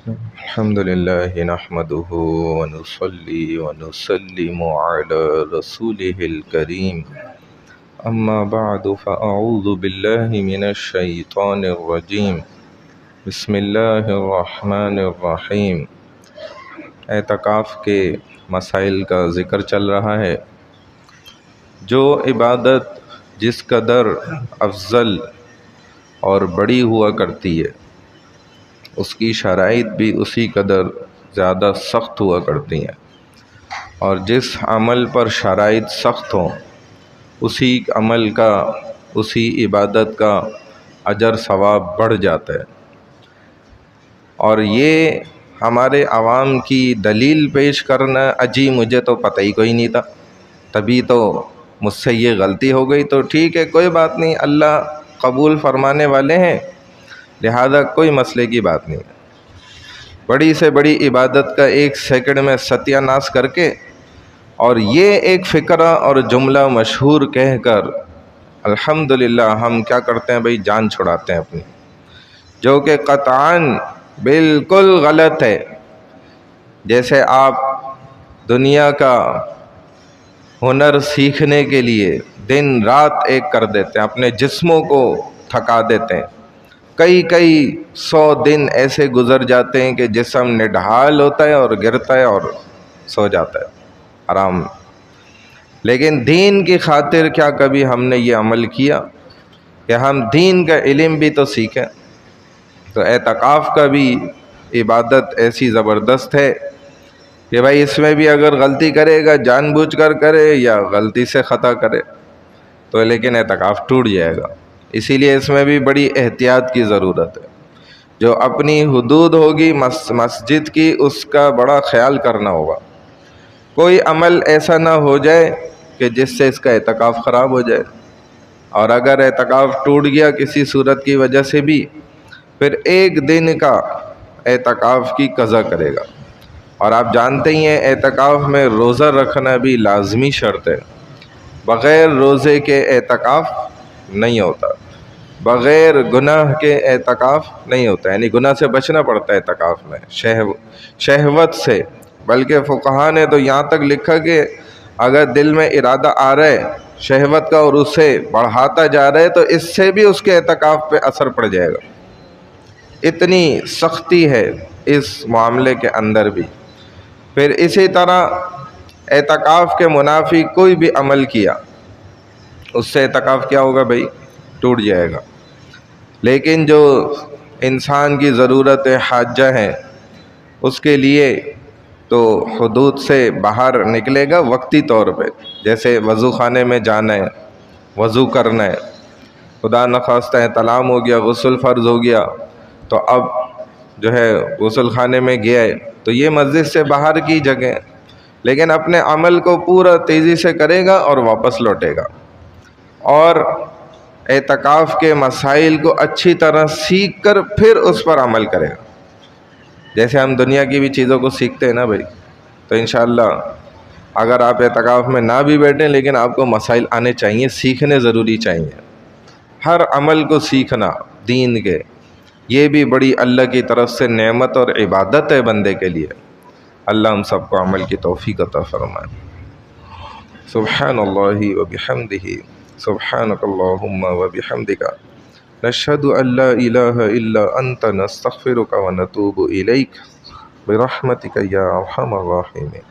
الحمد لله نحمده ونصلي ونسلم على رسوله الكريم أما بعد فأعوذ بالله من الشيطان الرجيم بسم اللہ الرحمن الرحیم۔ اعتکاف کے مسائل کا ذکر چل رہا ہے۔ جو عبادت جس قدر افضل اور بڑی ہوا کرتی ہے اس کی شرائط بھی اسی قدر زیادہ سخت ہوا کرتی ہیں، اور جس عمل پر شرائط سخت ہوں اسی عمل کا، اسی عبادت کا اجر ثواب بڑھ جاتا ہے۔ اور یہ ہمارے عوام کی دلیل پیش کرنا، اجی مجھے تو پتہ ہی کوئی نہیں تھا، تبھی تو مجھ سے یہ غلطی ہو گئی، تو ٹھیک ہے کوئی بات نہیں، اللہ قبول فرمانے والے ہیں، لہذا کوئی مسئلے کی بات نہیں۔ بڑی سے بڑی عبادت کا ایک سیکنڈ میں ستیہ ناش کر کے اور یہ ایک فقرہ اور جملہ مشہور کہہ کر الحمدللہ ہم کیا کرتے ہیں بھائی، جان چھڑاتے ہیں اپنی، جو کہ قطعاً بالکل غلط ہے۔ جیسے آپ دنیا کا ہنر سیکھنے کے لیے دن رات ایک کر دیتے ہیں، اپنے جسموں کو تھکا دیتے ہیں، کئی 100 دن ایسے گزر جاتے ہیں کہ جسم نڈھال ہوتا ہے اور گرتا ہے اور سو جاتا ہے آرام میں۔ لیکن دین کی خاطر کیا کبھی ہم نے یہ عمل کیا کہ ہم دین کا علم بھی تو سیکھیں؟ تو اعتکاف کا بھی عبادت ایسی زبردست ہے کہ بھائی اس میں بھی اگر غلطی کرے گا، جان بوجھ کر کرے یا غلطی سے خطا کرے تو لیکن اعتکاف ٹوٹ جائے گا۔ اسی لیے اس میں بھی بڑی احتیاط کی ضرورت ہے۔ جو اپنی حدود ہوگی مسجد کی، اس کا بڑا خیال کرنا ہوگا، کوئی عمل ایسا نہ ہو جائے کہ جس سے اس کا اعتکاف خراب ہو جائے، اور اگر اعتکاف ٹوٹ گیا کسی صورت کی وجہ سے بھی، پھر 1 دن کا اعتکاف کی قضا کرے گا۔ اور آپ جانتے ہی ہیں اعتکاف میں روزہ رکھنا بھی لازمی شرط ہے، بغیر روزے کے اعتکاف نہیں ہوتا، بغیر گناہ کے اعتکاف نہیں ہوتا، یعنی گناہ سے بچنا پڑتا ہے اعتکاف میں، شہوت سے۔ بلکہ فقہا نے تو یہاں تک لکھا کہ اگر دل میں ارادہ آ رہا ہے شہوت کا اور اسے بڑھاتا جا رہا ہے تو اس سے بھی اس کے اعتکاف پہ اثر پڑ جائے گا، اتنی سختی ہے اس معاملے کے اندر بھی۔ پھر اسی طرح اعتکاف کے منافی کوئی بھی عمل کیا اس سے اعتکاف کیا ہوگا بھائی، ٹوٹ جائے گا۔ لیکن جو انسان کی ضرورت حاجہ ہے اس کے لیے تو حدود سے باہر نکلے گا وقتی طور پہ، جیسے وضو خانے میں جانا ہے، وضو کرنا ہے، خدا نخواستہ احتلام ہو گیا، غسل فرض ہو گیا، تو اب جو ہے غسل خانے میں گیا ہے تو یہ مسجد سے باہر کی جگہ، لیکن اپنے عمل کو پورا تیزی سے کرے گا اور واپس لوٹے گا، اور اعتکاف کے مسائل کو اچھی طرح سیکھ کر پھر اس پر عمل کرے گا۔ جیسے ہم دنیا کی بھی چیزوں کو سیکھتے ہیں نا بھائی، تو انشاءاللہ اگر آپ اعتکاف میں نہ بھی بیٹھیں لیکن آپ کو مسائل آنے چاہیے، سیکھنے ضروری چاہیے۔ ہر عمل کو سیکھنا دین کے، یہ بھی بڑی اللہ کی طرف سے نعمت اور عبادت ہے بندے کے لیے۔ اللہ ہم سب کو عمل کی توفیق عطا فرمائے۔ سبحان اللہ و بحمدہ، سبحانک اللہم و بحمدک، نشہد ان لا الہ الا انت، نستغفرک و نتوب الیک، برحمتک یا ارحم الراحمین۔